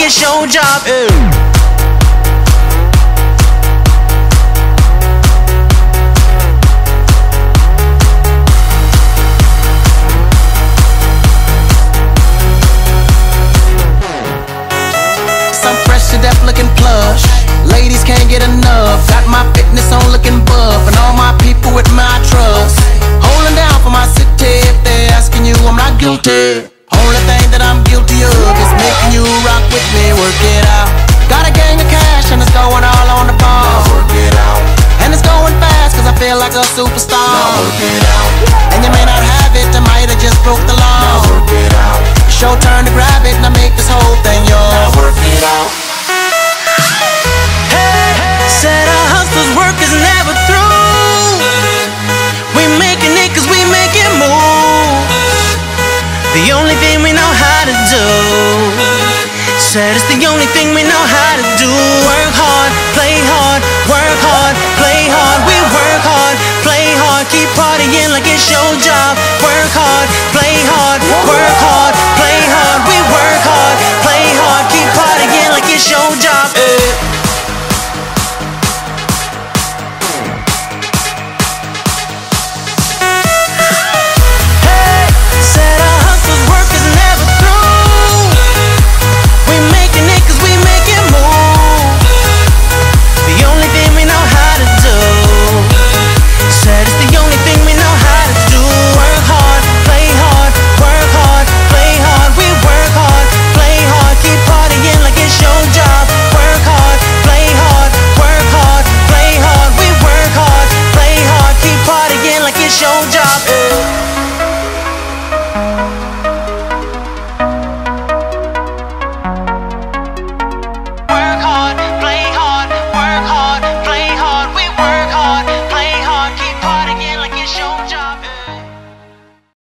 it's your job. Some fresh to death looking plush. Ladies can't get enough. Got my fitness on looking buff, and all my people with my trust. Holding down for my city. If they're asking you, I'm not guilty. Only thing that I'm guilty of is making you rock with me. Work it out. Got a gang of cash and it's going all on the ball. Now work it out. And it's going fast cause I feel like a superstar. Now work it out. And you may not have it, I might have just broke the law. Now work it out. It's your turn to grab it and I make this whole thing yours. Now work it out. Said our hustler's work is never through. We making it cause we make it move. The only thing we know how to do. Said it's the only thing we know how to do. Work hard, play hard, work hard, play hard. We work hard, play hard, keep partying like it's your job. Work hard, play